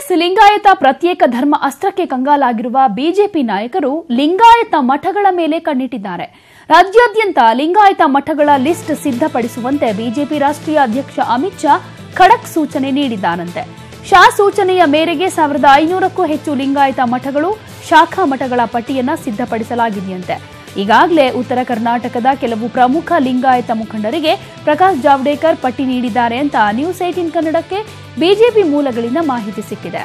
ಕಾಂಗ್ರೆಸ್ ಲಿಂಗಾಯತ ಪ್ರತ್ಯೇಕ ಧರ್ಮ ಅಸ್ತ್ರಕ್ಕೆ ಕಂಗಾಲಾಗಿರುವ ಬಿಜೆಪಿ ನಾಯಕರು ಲಿಂಗಾಯತ ಮಠಗಳ ಮೇಲೆ ಕಣ್ಣಿಟ್ಟಿದ್ದಾರೆ. ರಾಜ್ಯಾದ್ಯಂತ ಲಿಂಗಾಯತ ಮಠಗಳ ಲಿಸ್ಟ್ ಸಿದ್ಧಪಡಿಸುವಂತೆ ಬಿಜೆಪಿ ರಾಷ್ಟ್ರೀಯ ಅಧ್ಯಕ್ಷ ಅಮಿತ್ ಶಾ ಖಡಕ್ ಸೂಚನೆ ನೀಡಿದ್ದಾರಂತೆ. ಶಾ ಸೂಚನೆಯ ಮೇರೆಗೆ 1500ಕ್ಕೂ ಹೆಚ್ಚು ಲಿಂಗಾಯತ ಮಠಗಳು, ಶಾಖಾ ಮಠಗಳ ಪಟ್ಟಿಯನ್ನ ಸಿದ್ಧಪಡಿಸಲಾಗಿದೆಯಂತೆ. ಈಗಾಗಲೇ ಉತ್ತರ ಕರ್ನಾಟಕದ ಕೆಲವು ಪ್ರಮುಖ ಲಿಂಗಾಯತ ಮುಖಂಡರಿಗೆ ಪ್ರಕಾಶ್ ಜಾವಡೇಕರ್ ಪಟ್ಟಿ ನೀಡಿದ್ದಾರೆ ಅಂತ ನ್ಯೂಸ್ 18 ಕನ್ನಡಕ್ಕೆ ಬಿಜೆಪಿ ಮೂಲಗಳಿಂದ ಮಾಹಿತಿ ಸಿಕ್ಕಿದೆ.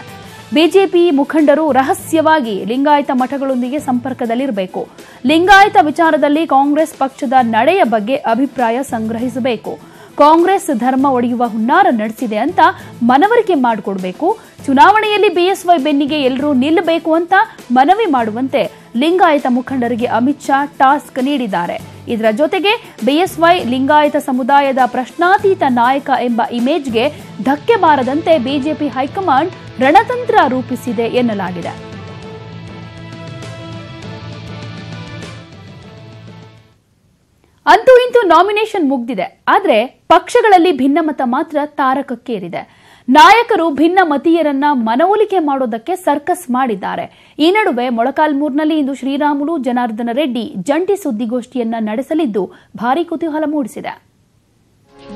ಬಿಜೆಪಿ ಮುಖಂಡರು ರಹಸ್ಯವಾಗಿ ಲಿಂಗಾಯತ ಮಠಗಳೊಂದಿಗೆ ಸಂಪರ್ಕದಲ್ಲಿರಬೇಕು. ಲಿಂಗಾಯತ ವಿಚಾರದಲ್ಲಿ ಕಾಂಗ್ರೆಸ್ ಪಕ್ಷದ ನಡೆಯ ಬಗ್ಗೆ ಅಭಿಪ್ರಾಯ ಸಂಗ್ರಹಿಸಬೇಕು. ಕಾಂಗ್ರೆಸ್ ಧರ್ಮ ಒಡೆಯುವ ಹುನ್ನಾರ ನಡೆಸಿದೆ ಅಂತ ಮನವರಿಕೆ ಮಾಡಿಕೊಡಬೇಕು. ಚುನಾವಣೆಯಲ್ಲಿ ಬಿಎಸ್ವೈ ಬೆನ್ನಿಗೆ ಎಲ್ಲರೂ ನಿಲ್ಲಬೇಕು ಅಂತ ಮನವಿ ಮಾಡುವಂತೆ ಲಿಂಗಾಯತ ಮುಖಂಡರಿಗೆ ಅಮಿತ್ ಶಾ ಟಾಸ್ಕ್ ನೀಡಿದ್ದಾರೆ. ಇದರ ಜೊತೆಗೆ ಬಿಎಸ್ವೈ ಲಿಂಗಾಯತ ಸಮುದಾಯದ ಪ್ರಶ್ನಾತೀತ ನಾಯಕ ಎಂಬ ಇಮೇಜ್ಗೆ ಧಕ್ಕೆ ಬಾರದಂತೆ ಬಿಜೆಪಿ ಹೈಕಮಾಂಡ್ ರಣತಂತ್ರ ರೂಪಿಸಿದೆ ಎನ್ನಲಾಗಿದೆ. ಅಂತೂ ಇಂತೂ ನಾಮಿನೇಷನ್ ಮುಗ್ದಿದೆ. ಆದರೆ ಪಕ್ಷಗಳಲ್ಲಿ ಭಿನ್ನಮತ ಮಾತ್ರ ತಾರಕಕ್ಕೇರಿದೆ. ನಾಯಕರು ಭಿನ್ನಮತೀಯರನ್ನ ಮನವೊಲಿಕೆ ಮಾಡೋದಕ್ಕೆ ಸರ್ಕಸ್ ಮಾಡಿದ್ದಾರೆ. ಈ ನಡುವೆ ಮೊಳಕಾಲ್ಮೂರಿನಲ್ಲಿ ಇಂದು ಶ್ರೀರಾಮುಲು, ಜನಾರ್ದನ ರೆಡ್ಡಿ ಜಂಟಿ ಸುದ್ದಿಗೋಷ್ಠಿಯನ್ನ ನಡೆಸಲಿದ್ದು ಭಾರೀ ಕುತೂಹಲ ಮೂಡಿಸಿದೆ.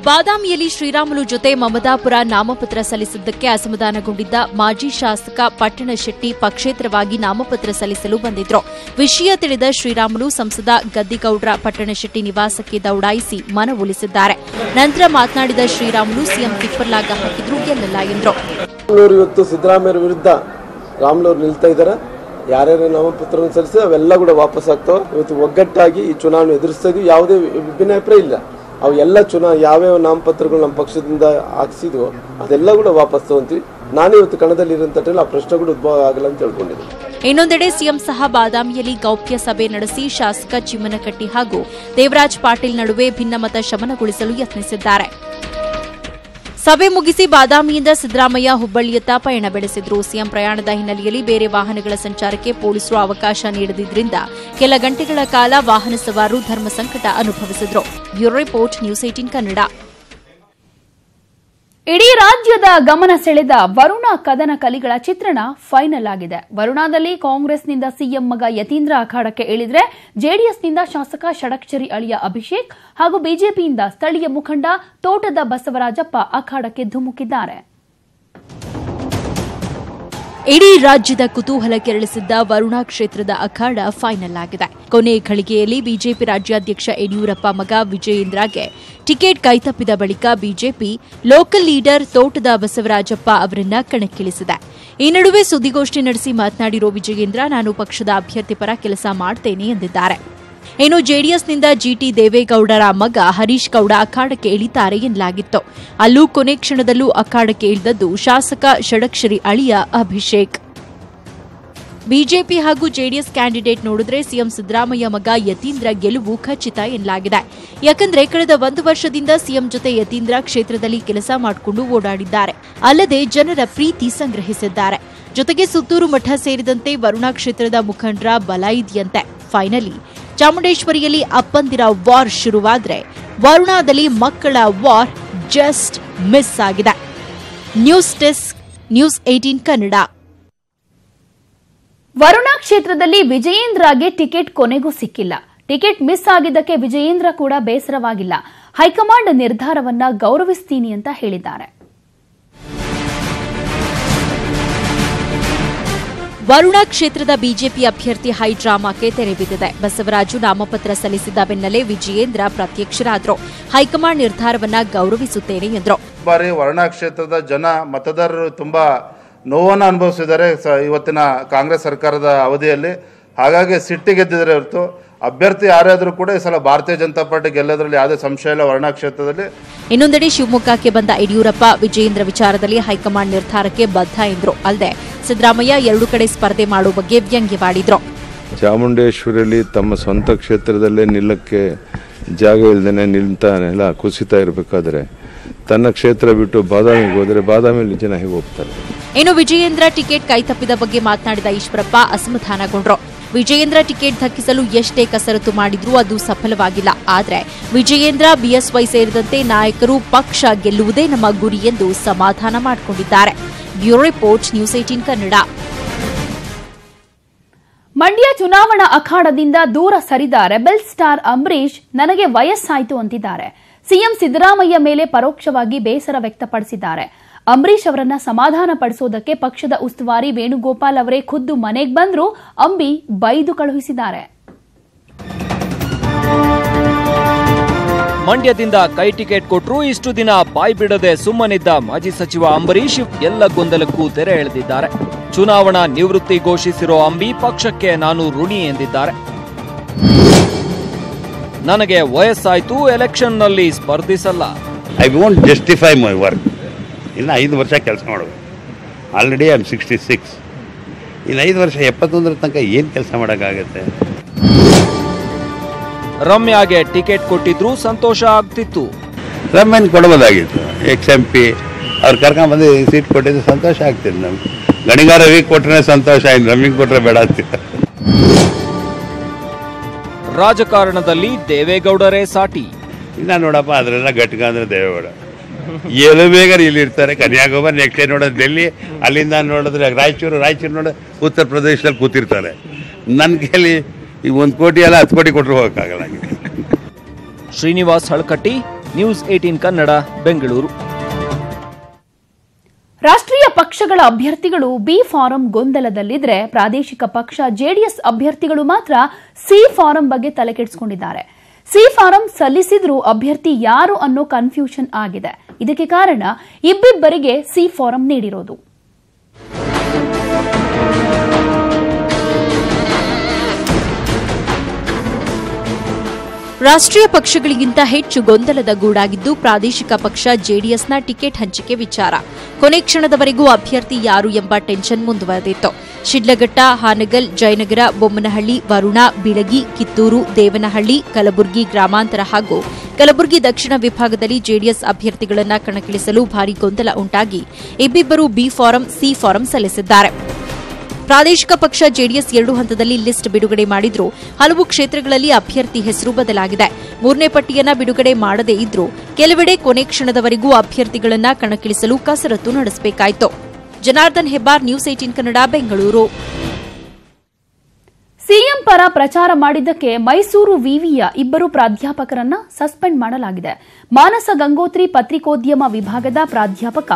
ಬಾದಾಮಿಯಲ್ಲಿ ಶ್ರೀರಾಮುಲು ಜೊತೆ ಮಮದಾಪುರ ನಾಮಪತ್ರ ಸಲ್ಲಿಸಿದ್ದಕ್ಕೆ ಅಸಮಾಧಾನಗೊಂಡಿದ್ದ ಮಾಜಿ ಶಾಸಕ ಪಟ್ಟಣಶೆಟ್ಟಿ ಪಕ್ಷೇತರವಾಗಿ ನಾಮಪತ್ರ ಸಲ್ಲಿಸಲು ಬಂದಿದ್ರು. ವಿಷಯ ತಿಳಿದ ಶ್ರೀರಾಮುಲು ಸಂಸದ ಗದ್ದಿಗೌಡ್ರ ಪಟ್ಟಣಶೆಟ್ಟಿ ನಿವಾಸಕ್ಕೆ ದೌಡಾಯಿಸಿ ಮನವೊಲಿಸಿದ್ದಾರೆ. ನಂತರ ಮಾತನಾಡಿದ ಶ್ರೀರಾಮುಲು, ಸಿಎಂ ಟಿಪ್ಪರ್ಲಾಗ ಹಾಕಿದ್ರು ಗೆಲ್ಲಲ್ಲ ಎಂದರು. ಇವತ್ತು ಸಿದ್ದರಾಮಯ್ಯ ವಿರುದ್ಧ ರಾಮುಲು ನಿಲ್ತಾ ಇದ್ದಾರೆ. ಯಾರ್ಯಾರು ನಾಮಪತ್ರ ಸಲ್ಲಿಸಿದ್ರೆ ಅವೆಲ್ಲ ಕೂಡ ವಾಪಸ್ ಆಗ್ತಾವೆ. ಇವತ್ತು ಒಗ್ಗಟ್ಟಾಗಿ ಈ ಚುನಾವಣೆ ಎದುರಿಸ್ತಾ ಇದೀವಿ. ಯಾವುದೇ ಭಿನ್ನಾಭಿಪ್ರಾಯ ಇಲ್ಲ. ಅವು ಎಲ್ಲ ಯಾವ್ಯಾವ ನಾಮಪತ್ರಗಳು ನಮ್ಮ ಪಕ್ಷದಿಂದ ಹಾಕ್ಸಿದ್ವು ಅದೆಲ್ಲ ಕೂಡ ವಾಪಸ್ ತಗೊಂತೀವಿ. ನಾನು ಇವತ್ತು ಕಣದಲ್ಲಿ ಇರುವಂತಲ್ಲ ಆ ಪ್ರಶ್ನೆ ಕೂಡ ಉದ್ಭವ ಆಗಲ್ಲ ಅಂತ ಹೇಳ್ಕೊಂಡಿದ್ದೆ. ಇನ್ನೊಂದೆಡೆ ಸಿಎಂ ಸಹ ಬಾದಾಮಿಯಲ್ಲಿ ಗೌಪ್ಯ ಸಭೆ ನಡೆಸಿ ಶಾಸಕ ಚಿಮ್ಮನಕಟ್ಟಿ ಹಾಗೂ ದೇವರಾಜ್ ಪಾಟೀಲ್ ನಡುವೆ ಭಿನ್ನಮತ ಶಮನಗೊಳಿಸಲು ಯತ್ನಿಸಿದ್ದಾರೆ. ಸಭೆ ಮುಗಿಸಿ ಬಾದಾಮಿಯಿಂದ ಸಿದ್ದರಾಮಯ್ಯ ಹುಬ್ಬಳ್ಳಿಯತ್ತ ಪಯಣ ಬೆಳೆಸಿದ್ರು. ಸಿಎಂ ಪ್ರಯಾಣದ ಹಿನ್ನೆಲೆಯಲ್ಲಿ ಬೇರೆ ವಾಹನಗಳ ಸಂಚಾರಕ್ಕೆ ಪೊಲೀಸರು ಅವಕಾಶ ನೀಡದಿದ್ದರಿಂದ ಕೆಲ ಗಂಟೆಗಳ ಕಾಲ ವಾಹನ ಸವಾರರು ಧರ್ಮ ಸಂಕಟ ಅನುಭವಿಸಿದ್ರು. Bureau report, news 18 Kannada. ಇಡೀ ರಾಜ್ಯದ ಗಮನ ಸೆಳೆದ ವರುಣ ಕದನ ಕಲಿಗಳ ಚಿತ್ರಣ ಫೈನಲ್ ಆಗಿದೆ. ವರುಣಾದಲ್ಲಿ ಕಾಂಗ್ರೆಸ್ನಿಂದ ಸಿಎಂ ಮಗ ಯತೀಂದ್ರ ಅಖಾಡಕ್ಕೆ ಇಳಿದ್ರೆ, ಜೆಡಿಎಸ್ನಿಂದ ಶಾಸಕ ಷಡಕ್ಷರಿ ಅಳಿಯ ಅಭಿಷೇಕ್ ಹಾಗೂ ಬಿಜೆಪಿಯಿಂದ ಸ್ಥಳೀಯ ಮುಖಂಡ ತೋಟದ ಬಸವರಾಜಪ್ಪ ಅಖಾಡಕ್ಕೆ ಧುಮುಕಿದ್ದಾರೆ. ಇಡೀ ರಾಜ್ಯದ ಕುತೂಹಲ ಕೆರಳಿಸಿದ್ದ ವರುಣಾ ಕ್ಷೇತ್ರದ ಅಖಾಡ ಫೈನಲ್ ಆಗಿದೆ. ಕೊನೆ ಘಳಿಗೆಯಲ್ಲಿ ಬಿಜೆಪಿ ರಾಜ್ಯಾಧ್ಯಕ್ಷ ಯಡಿಯೂರಪ್ಪ ಮಗ ವಿಜಯೇಂದ್ರಗೆ ಟಿಕೆಟ್ ಕೈತಪ್ಪಿದ ಬಳಿಕ ಬಿಜೆಪಿ ಲೋಕಲ್ ಲೀಡರ್ ತೋಟದ ಬಸವರಾಜಪ್ಪ ಅವರನ್ನ ಕಣಕ್ಕಿಳಿಸಿದೆ. ಈ ನಡುವೆ ಸುದ್ದಿಗೋಷ್ಠಿ ನಡೆಸಿ ಮಾತನಾಡಿರೋ ವಿಜಯೇಂದ್ರ, ನಾನು ಪಕ್ಷದ ಅಭ್ಯರ್ಥಿ ಪರ ಕೆಲಸ ಮಾಡ್ತೇನೆ ಎಂದಿದ್ದಾರೆ. ಇನ್ನು ಜೆಡಿಎಸ್ನಿಂದ ಜಿಟಿ ದೇವೇಗೌಡರ ಮಗ ಹರೀಶ್ ಗೌಡ ಅಖಾಡಕ್ಕೆ ಇಳಿತಾರೆ ಎನ್ನಲಾಗಿತ್ತು. ಅಲ್ಲೂ ಕೊನೆ ಕ್ಷಣದಲ್ಲೂ ಅಖಾಡಕ್ಕೆ ಇಳಿದದ್ದು ಶಾಸಕ ಷಡಕ್ಷರಿ ಅಳಿಯ ಅಭಿಷೇಕ್. ಬಿಜೆಪಿ ಹಾಗೂ ಜೆಡಿಎಸ್ ಕ್ಯಾಂಡಿಡೇಟ್ ನೋಡಿದ್ರೆ ಸಿಎಂ ಸಿದ್ದರಾಮಯ್ಯ ಮಗ ಯತೀಂದ್ರ ಗೆಲುವು ಖಚಿತ ಎನ್ನಲಾಗಿದೆ. ಯಾಕಂದ್ರೆ ಕಳೆದ 1 ವರ್ಷದಿಂದ ಸಿಎಂ ಜೊತೆ ಯತೀಂದ್ರ ಕ್ಷೇತ್ರದಲ್ಲಿ ಕೆಲಸ ಮಾಡಿಕೊಂಡು ಓಡಾಡಿದ್ದಾರೆ. ಅಲ್ಲದೆ ಜನರ ಪ್ರೀತಿ ಸಂಗ್ರಹಿಸಿದ್ದಾರೆ. ಜೊತೆಗೆ ಸುತ್ತೂರು ಮಠ ಸೇರಿದಂತೆ ವರುಣಾ ಕ್ಷೇತ್ರದ ಮುಖಂಡರ ಬಲ ಇದೆಯಂತೆ. ಫೈನಲಿ ಚಾಮುಂಡೇಶ್ವರಿಯಲ್ಲಿ ಅಪ್ಪಂದಿರ ವಾರ್ ಶುರುವಾದ್ರೆ, ವರುಣಾದಲ್ಲಿ ಮಕ್ಕಳ ವಾರ್ ಜಸ್ಟ್ ಮಿಸ್ ಆಗಿದೆ. News desk, news 18 Kannada. Varuna ಕ್ಷೇತ್ರದಲ್ಲಿ ವಿಜಯೇಂದ್ರಗೆ ಟಿಕೆಟ್ ಕೊನೆಗೂ ಸಿಕ್ಕಿಲ್ಲ. ಟಿಕೆಟ್ ಮಿಸ್ ಆಗಿದ್ದಕ್ಕೆ ವಿಜಯೇಂದ್ರ ಕೂಡ ಬೇಸರವಾಗಿಲ್ಲ. ಹೈಕಮಾಂಡ್ ನಿರ್ಧಾರವನ್ನ ಗೌರವಿಸ್ತೀನಿ ಅಂತ ಹೇಳಿದ್ದಾರೆ. ವರುಣಾ ಕ್ಷೇತ್ರದ ಬಿಜೆಪಿ ಅಭ್ಯರ್ಥಿ ಹೈಡ್ರಾಮಾಕ್ಕೆ ತೆರೆ ಬಿದ್ದಿದೆ. ಬಸವರಾಜು ನಾಮಪತ್ರ ಸಲ್ಲಿಸಿದ ಬೆನ್ನಲ್ಲೇ ವಿಜಯೇಂದ್ರ ಪ್ರತ್ಯಕ್ಷರಾದ್ರು. ಹೈಕಮಾಂಡ್ ನಿರ್ಧಾರವನ್ನ ಗೌರವಿಸುತ್ತೇನೆ ಎಂದರು. ಬಾರಿ ವರುಣಾ ಕ್ಷೇತ್ರದ ಜನ ಮತದಾರರು ತುಂಬಾ ನೋವನ್ನು ಅನುಭವಿಸಿದ್ದಾರೆ ಇವತ್ತಿನ ಕಾಂಗ್ರೆಸ್ ಸರ್ಕಾರದ ಅವಧಿಯಲ್ಲಿ. ಹಾಗಾಗಿ ಸಿಟ್ಟಿಗೆದ್ದಿದ್ದಾರೆ ಹೊರತು ಅಭ್ಯರ್ಥಿ ಯಾರಾದರೂ ಕೂಡ ಈ ಸಲ ಭಾರತೀಯ ಜನತಾ ಪಾರ್ಟಿ ಗೆಲ್ಲೋದ್ರಲ್ಲಿ ಯಾವುದೇ ಸಂಶಯ ಇಲ್ಲ ವರುಣಾ ಕ್ಷೇತ್ರದಲ್ಲಿ. ಇನ್ನೊಂದೆಡೆ ಶಿವಮೊಗ್ಗಕ್ಕೆ ಬಂದ ಯಡಿಯೂರಪ್ಪ ವಿಜಯೇಂದ್ರ ವಿಚಾರದಲ್ಲಿ ಹೈಕಮಾಂಡ್ ನಿರ್ಧಾರಕ್ಕೆ ಬದ್ಧ ಎಂದರು. ಅಲ್ಲದೆ ಸಿದ್ದರಾಮಯ್ಯ 2 ಕಡೆ ಸ್ಪರ್ಧೆ ಮಾಡುವ ಬಗ್ಗೆ ವ್ಯಂಗ್ಯವಾಡಿದ್ರು. ಚಾಮುಂಡೇಶ್ವರಿಯಲ್ಲಿ ತಮ್ಮ ಸ್ವಂತ ಕ್ಷೇತ್ರದಲ್ಲೇ ನಿಲ್ಲಕ್ಕೆ ಜಾಗ ಇಲ್ಲದೇನೆ ನಿಲ್ತಾನೆಲ್ಲ ಕುಸಿತಾ ಇರಬೇಕಾದ್ರೆ ತನ್ನ ಕ್ಷೇತ್ರ ಬಿಟ್ಟು ಬಾದಾಮಿಗೆ ಹೋದರೆ ಬಾದಾಮಿಯಲ್ಲಿ ಜನ ಹೇಗೆ ಹೋಗ್ತಾರೆ? ಇನ್ನು ವಿಜಯೇಂದ್ರ ಟಿಕೆಟ್ ಕೈತಪ್ಪಿದ ಬಗ್ಗೆ ಮಾತನಾಡಿದ ಈಶ್ವರಪ್ಪ ಅಸಮಾಧಾನಗೊಂಡ್ರು. ವಿಜಯೇಂದ್ರ ಟಿಕೆಟ್ ದಕ್ಕಿಸಲು ಎಷ್ಟೇ ಕಸರತ್ತು ಮಾಡಿದ್ರೂ ಅದು ಸಫಲವಾಗಿಲ್ಲ. ಆದರೆ ವಿಜಯೇಂದ್ರ, ಬಿಎಸ್ವೈ ಸೇರಿದಂತೆ ನಾಯಕರು ಪಕ್ಷ ಗೆಲ್ಲುವುದೇ ನಮ್ಮ ಗುರಿ ಎಂದು ಸಮಾಧಾನ ಮಾಡಿಕೊಂಡಿದ್ದಾರೆ. Bureau report, news 18 Kannada. Mandya ಚುನಾವಣಾ ಅಖಾಡದಿಂದ ದೂರ ಸರಿದ ರೆಬೆಲ್ ಸ್ಟಾರ್ ಅಂಬರೀಶ್ ನನಗೆ ವಯಸ್ಸಾಯಿತು ಅಂತಿದ್ದಾರೆ. ಸಿಎಂ ಸಿದ್ದರಾಮಯ್ಯ ಮೇಲೆ ಪರೋಕ್ಷವಾಗಿ ಬೇಸರ ವ್ಯಕ್ತಪಡಿಸಿದ್ದಾರೆ. ಅಂಬರೀಶ್ ಅವರನ್ನ ಸಮಾಧಾನ ಪಡಿಸೋದಕ್ಕೆ ಪಕ್ಷದ ಉಸ್ತುವಾರಿ ವೇಣುಗೋಪಾಲ್ ಅವರೇ ಖುದ್ದು ಮನೆಗೆ ಬಂದ್ರು ಅಂಬಿ ಬೈದು ಕಳುಹಿಸಿದ್ದಾರೆ. ಮಂಡ್ಯದಿಂದ ಕೈ ಟಿಕೆಟ್ ಕೊಟ್ಟರು ಇಷ್ಟು ದಿನ ಬಾಯ್ ಬಿಡದೆ ಸುಮ್ಮನಿದ್ದ ಮಾಜಿ ಸಚಿವ ಅಂಬರೀಶ್ ಎಲ್ಲ ಗೊಂದಲಕ್ಕೂ ತೆರೆ ಎಳೆದಿದ್ದಾರೆ. ಚುನಾವಣಾ ನಿವೃತ್ತಿ ಘೋಷಿಸಿರೋ ಅಂಬಿ ಪಕ್ಷಕ್ಕೆ ನಾನು ಋಣಿ ಎಂದಿದ್ದಾರೆ. ನನಗೆ ವಯಸ್ಸಾಯ್ತು, ಎಲೆಕ್ಷನ್ನಲ್ಲಿ ಸ್ಪರ್ಧಿಸಲ್ಲ. I want justify my work. ಇನ್ನು 5 ವರ್ಷ ಕೆಲಸ ಮಾಡಬೇಕು. Already I am 66. ಇನ್ನು 5 ವರ್ಷ 71 ತನಕ ಏನು ಕೆಲಸ ಮಾಡೋಕ್ಕಾಗತ್ತೆ? ರಮ್ಯಾಗೆ ಟಿಕೆಟ್ ಕೊಟ್ಟಿದ್ರು ಸಂತೋಷ ಆಗ್ತಿತ್ತು. ರಮ್ಯನ್ ಕೊಡ್ಬೋದಾಗಿತ್ತು. XMP ಅವ್ರು ಕರ್ಕೊಂಡ್ಬಂದು ಸೀಟ್ ಕೊಟ್ಟಿದ್ದು ಸಂತೋಷ ಆಗ್ತಿತ್ತು. ನಮ್ಗೆ ಗಣಿಗಾರ ರವಿಗೆ ಕೊಟ್ಟರೆ ಸಂತೋಷ, ಇನ್ನು ರಮ್ಯಗೆ ಕೊಟ್ಟರೆ ಬೇಡ ಆಗ್ತಿತ್ತು. ರಾಜಕಾರಣದಲ್ಲಿ ದೇವೇಗೌಡರೇ ಸಾಟಿ. ಇನ್ನು ನೋಡಪ್ಪ, ಅದರೆಲ್ಲ ಘಟಕ ಅಂದರೆ ದೇವೇಗೌಡ. ಎಲ್ಲೂ ಬೇಗ ಇಲ್ಲಿ ಇರ್ತಾರೆ. ಕನ್ಯಾಕುಮಾರಿ, ನೆಕ್ಸ್ಟ್ ಡೇ ನೋಡೋದು ಡೆಲ್ಲಿ, ಅಲ್ಲಿಂದ ನೋಡಿದ್ರೆ ರಾಯಚೂರು ನೋಡೋದು ಉತ್ತರ ಪ್ರದೇಶದಲ್ಲಿ ಕೂತಿರ್ತಾರೆ. ನನ್ನ ಕೈಲಿ ಈಗ 1 ಕೋಟಿ ಅಲ್ಲ 10 ಕೋಟಿ ಕೊಟ್ಟರು ಹೋಗೋಕ್ಕಾಗಲ್ಲ. ಶ್ರೀನಿವಾಸ್ ಹಳಕಟ್ಟಿ, ನ್ಯೂಸ್ 18 ಕನ್ನಡ, ಬೆಂಗಳೂರು. ರಾಷ್ಟ್ರೀಯ ಪಕ್ಷಗಳ ಅಭ್ಯರ್ಥಿಗಳು ಬಿ ಫಾರಂ ಗೊಂದಲದಲ್ಲಿದ್ರೆ ಪ್ರಾದೇಶಿಕ ಪಕ್ಷ ಜೆಡಿಎಸ್ ಅಭ್ಯರ್ಥಿಗಳು ಮಾತ್ರ ಸಿ ಫಾರಂ ಬಗ್ಗೆ ತಲೆಕೆಡಿಸಿಕೊಂಡಿದ್ದಾರೆ. ಸಿ ಫಾರಂ ಸಲ್ಲಿಸಿದ್ರೂ ಅಭ್ಯರ್ಥಿ ಯಾರು ಅನ್ನೋ ಕನ್ಫ್ಯೂಷನ್ ಆಗಿದೆ. ಇದಕ್ಕೆ ಕಾರಣ ಇಬ್ಬಿಬ್ಬರಿಗೆ ಸಿ ಫಾರಂ ನೀಡಿರೋದು. ರಾಷ್ಟ್ರೀಯ ಪಕ್ಷಗಳಿಗಿಂತ ಹೆಚ್ಚು ಗೊಂದಲದ ಗೂಡಾಗಿದ್ದು ಪ್ರಾದೇಶಿಕ ಪಕ್ಷ ಜೆಡಿಎಸ್ನ ಟಿಕೆಟ್ ಹಂಚಿಕೆ ವಿಚಾರ. ಕೊನೆ ಕ್ಷಣದವರೆಗೂ ಅಭ್ಯರ್ಥಿ ಯಾರು ಎಂಬ ಟೆನ್ಷನ್ ಮುಂದುವರೆದಿತ್ತು. ಶಿಡ್ಲಘಟ್ಟ, ಹಾನಗಲ್, ಜಯನಗರ, ಬೊಮ್ಮನಹಳ್ಳಿ, ವರುಣ, ಬಿಳಗಿ, ಕಿತ್ತೂರು, ದೇವನಹಳ್ಳಿ, ಕಲಬುರಗಿ ಗ್ರಾಮಾಂತರ ಹಾಗೂ ಕಲಬುರಗಿ ದಕ್ಷಿಣ ವಿಭಾಗದಲ್ಲಿ ಜೆಡಿಎಸ್ ಅಭ್ಯರ್ಥಿಗಳನ್ನು ಕಣಕ್ಕಿಳಿಸಲು ಭಾರೀ ಗೊಂದಲ ಉಂಟಾಗಿ ಇಬ್ಬಿಬ್ಬರು ಬಿ ಫಾರಂ, ಸಿ ಫಾರಂ ಸಲ್ಲಿಸಿದ್ದಾರೆ. ಪ್ರಾದೇಶಿಕ ಪಕ್ಷ ಜೆಡಿಎಸ್ 2 ಹಂತದಲ್ಲಿ ಲಿಸ್ಟ್ ಬಿಡುಗಡೆ ಮಾಡಿದ್ರೂ ಹಲವು ಕ್ಷೇತ್ರಗಳಲ್ಲಿ ಅಭ್ಯರ್ಥಿ ಹೆಸರು ಬದಲಾಗಿದೆ. 3ನೇ ಪಟ್ಟಿಯನ್ನ ಬಿಡುಗಡೆ ಮಾಡದೇ ಇದ್ರೂ ಕೆಲವೆಡೆ ಕೊನೆ ಕ್ಷಣದವರೆಗೂ ಅಭ್ಯರ್ಥಿಗಳನ್ನ ಕಣಕ್ಕಿಳಿಸಲು ಕಸರತ್ತು ನಡೆಸಬೇಕಾಯಿತು. ಜನಾರ್ದನ್ ಹೆಬ್ಬಾರ್, ನ್ಯೂಸ್ 18 ಕನ್ನಡ, ಬೆಂಗಳೂರು. ಸಿಎಂ ಪರ ಪ್ರಚಾರ ಮಾಡಿದ್ದಕ್ಕೆ ಮೈಸೂರು ವಿವಿಯ ಇಬ್ಬರು ಪ್ರಾಧ್ಯಾಪಕರನ್ನ ಸಸ್ಪೆಂಡ್ ಮಾಡಲಾಗಿದೆ. ಮಾನಸ ಗಂಗೋತ್ರಿ ಪತ್ರಿಕೋದ್ಯಮ ವಿಭಾಗದ ಪ್ರಾಧ್ಯಾಪಕ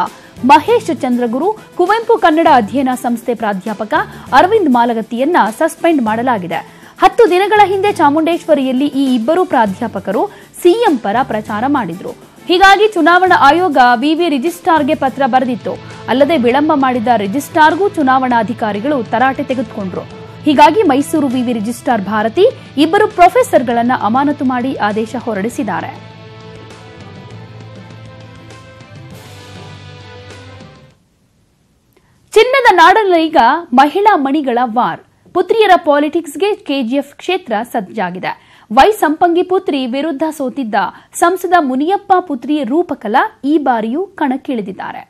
ಮಹೇಶ್ ಚಂದ್ರಗುರು, ಕುವೆಂಪು ಕನ್ನಡ ಅಧ್ಯಯನ ಸಂಸ್ಥೆ ಪ್ರಾಧ್ಯಾಪಕ ಅರವಿಂದ್ ಮಾಲಗತ್ತಿಯನ್ನ ಸಸ್ಪೆಂಡ್ ಮಾಡಲಾಗಿದೆ. 10 ದಿನಗಳ ಹಿಂದೆ ಚಾಮುಂಡೇಶ್ವರಿಯಲ್ಲಿ ಈ ಇಬ್ಬರು ಪ್ರಾಧ್ಯಾಪಕರು ಸಿಎಂ ಪರ ಪ್ರಚಾರ ಮಾಡಿದ್ರು. ಹೀಗಾಗಿ ಚುನಾವಣಾ ಆಯೋಗ ವಿವಿ ರಿಜಿಸ್ಟ್ರಾರ್ಗೆ ಪತ್ರ ಬರೆದಿತ್ತು. ಅಲ್ಲದೆ ವಿಳಂಬ ಮಾಡಿದ ರಿಜಿಸ್ಟ್ರಾರ್ಗೂ ಚುನಾವಣಾಧಿಕಾರಿಗಳು ತರಾಟೆ ತೆಗೆದುಕೊಂಡ್ರು. ಹೀಗಾಗಿ ಮೈಸೂರು ವಿವಿ ರಿಜಿಸ್ಟ್ರಾರ್ ಭಾರತಿ ಇಬ್ಬರು ಪ್ರೊಫೆಸರ್ಗಳನ್ನು ಅಮಾನತು ಮಾಡಿ ಆದೇಶ ಹೊರಡಿಸಿದ್ದಾರೆ. ಚಿನ್ನದ ನಾಡಲ್ಲೀಗ ಮಹಿಳಾ ಮಣಿಗಳ ವಾರ್. ಪುತ್ರಿಯರ ಪಾಲಿಟಿಕ್ಸ್ಗೆ ಕೆಜಿಎಫ್ ಕ್ಷೇತ್ರ ಸಜ್ಜಾಗಿದೆ. ವೈ ಸಂಪಂಗಿ ಪುತ್ರಿ ವಿರುದ್ಧ ಸೋತಿದ್ದ ಸಂಸದ ಮುನಿಯಪ್ಪ ಪುತ್ರಿ ರೂಪಕಲಾ ಈ ಬಾರಿಯೂ ಕಣಕ್ಕಿಳಿದಿದ್ದಾರೆ.